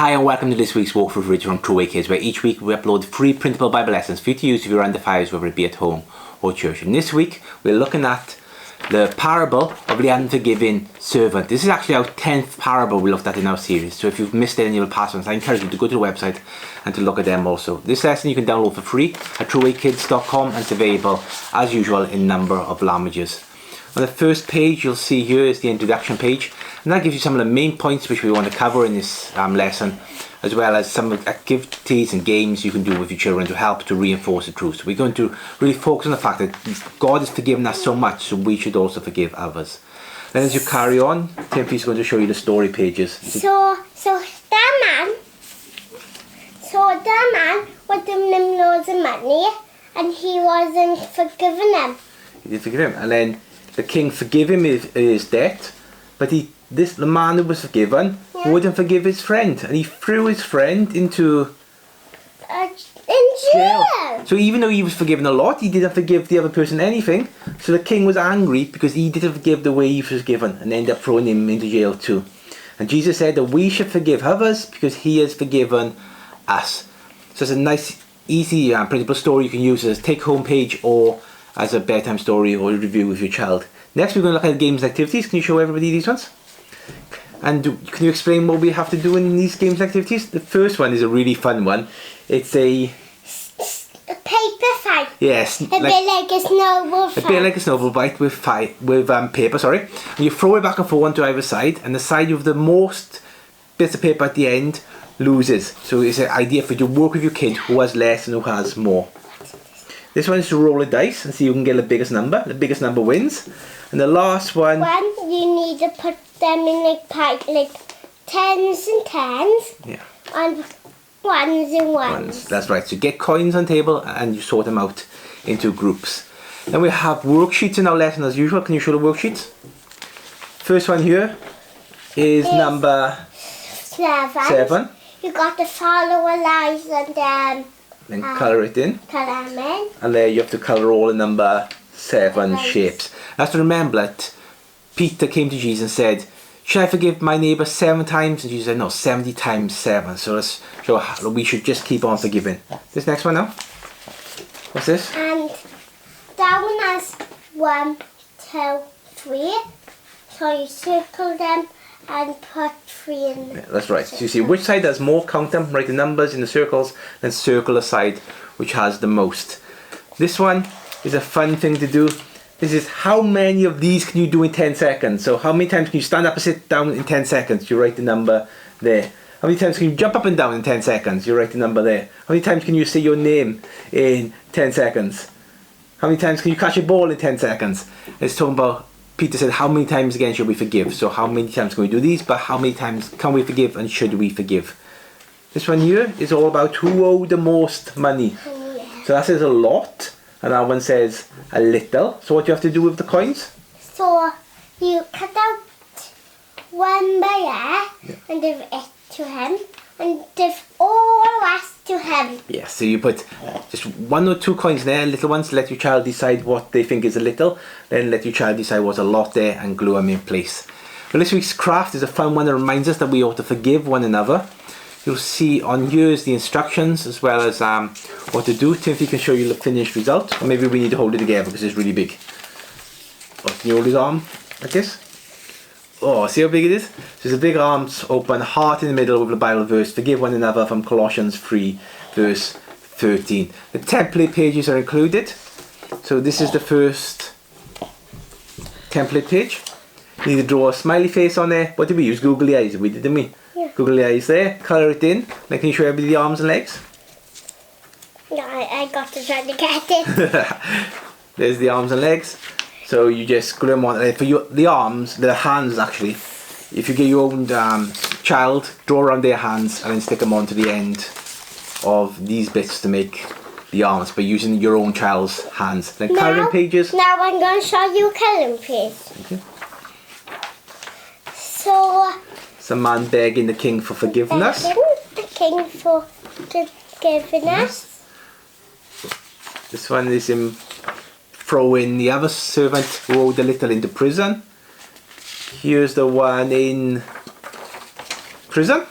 Hi and welcome to this week's Walk for Bridge from True Kids, where each week we upload free printable Bible lessons for you to use if you're under fires, whether it be at home or church. And this week we're looking at the parable of the unforgiving servant. This is actually our 10th parable we looked at in our series, so if you've missed any of the past ones, I encourage you to go to the website and to look at them also. This lesson you can download for free at truekids.com and it's available as usual in a number of languages. On the first page you'll see here is the introduction page, and that gives you some of the main points which we want to cover in this lesson, as well as some activities and games you can do with your children to help to reinforce the truth. So we're going to really focus on the fact that God has forgiven us so much, so we should also forgive others. Then as you carry on, Timothy's going to show you the story pages. So that man was giving him loads of money and he wasn't forgiving him. He did forgive him, and then the king forgave him his debt, but the man who was forgiven wouldn't forgive his friend, and he threw his friend into jail. So even though he was forgiven a lot, he didn't forgive the other person anything. So the king was angry because he didn't forgive the way he was forgiven, and ended up throwing him into jail too. And Jesus said that we should forgive others because he has forgiven us. So it's a nice, easy, printable story you can use as a take-home page or as a bedtime story or a review with your child. Next we're going to look at games and activities. Can you show everybody these ones? And can you explain what we have to do in these games and activities? The first one is a really fun one. It's a paper fight. Yes. A bit like a snowball fight. A bit like a snowball fight with paper, sorry. And you throw it back and forth onto either side, and the side with the most bits of paper at the end loses. So it's an idea for you to work with your kid who has less and who has more. This one is to roll a dice and see who can get the biggest number. The biggest number wins. And the last one... you need to put them in like tens and tens. Yeah. And ones and ones. That's right. So get coins on the table and you sort them out into groups. Then we have worksheets in our lesson as usual. Can you show the worksheets? First one here is number 7. You got to follow a line and then colour it in. Colour them in. And there you have to colour all the number 7 shapes. That's to remember that Peter came to Jesus and said, should I forgive my neighbour 7 times? And Jesus said, no, 70 times 7. So let's show how we should just keep on forgiving. This next one now. What's this? And that one has 1, 2, 3. So you circle them and put 3 in. Yeah, that's right. So you see which side has more, count them, write the numbers in the circles, then circle the side which has the most. This one is a fun thing to do. This is how many of these can you do in 10 seconds. So how many times can you stand up and sit down in 10 seconds? You write the number there. How many times can you jump up and down in 10 seconds? You write the number there. How many times can you say your name in 10 seconds? How many times can you catch a ball in 10 seconds? It's talking about, Peter said, how many times again should we forgive? So how many times can we do these, but how many times can we forgive and should we forgive? This one here is all about who owed the most money. So that says a lot. And that one says a little. So what do you have to do with the coins? So you cut out one by and give it to him and give all the rest to him. Yeah, so you put just 1 or 2 coins there, little ones, let your child decide what they think is a little, then let your child decide what's a lot there and glue them in place. Well, this week's craft is a fun one that reminds us that we ought to forgive one another. You'll see on here is the instructions as well as what to do. Timothy can show you the finished result, or maybe we need to hold it together because it's really big. Oh, can you hold his arm like this? Oh, see how big it is? So it's a big arms open, heart in the middle with the Bible verse, forgive one another from Colossians 3 verse 13. The template pages are included. So this is the first template page. You need to draw a smiley face on there. What did we use? Googly eyes, didn't we? Yeah. Googly eyes there, colour it in. Then can you show everybody the arms and legs? No, I got to try to get it. There's the arms and legs. So you just glue them on. For the arms, the hands actually, if you get your own child, draw around their hands and then stick them onto the end of these bits to make the arms, but using your own child's hands. Then colouring pages. Now I'm going to show you a colouring page. Okay. So... It's a man begging the king for forgiveness. The king for forgiveness. This one is him throwing the other servant who owed a little into prison. Here's the one in prison.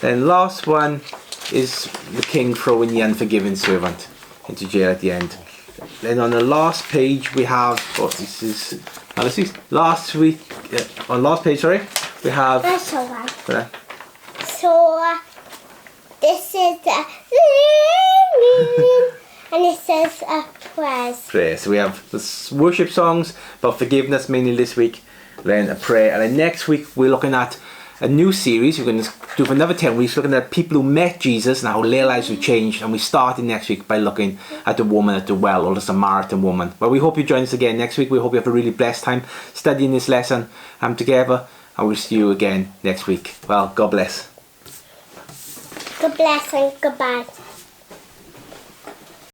Then last one is the king throwing the unforgiving servant into jail at the end. Then on the last page we have, this is last week, on last page, sorry, we have, That's all right. So, this is a and it says a prayer. So we have the worship songs about forgiveness mainly this week, then a prayer, and then next week we're looking at a new series we're going to do for another 10 weeks, looking at people who met Jesus and how their lives have changed. And we started next week by looking at the woman at the well, or the Samaritan woman. Well, we hope you join us again next week. We hope you have a really blessed time studying this lesson together, and we'll see you again next week. Well, God bless. God bless and goodbye.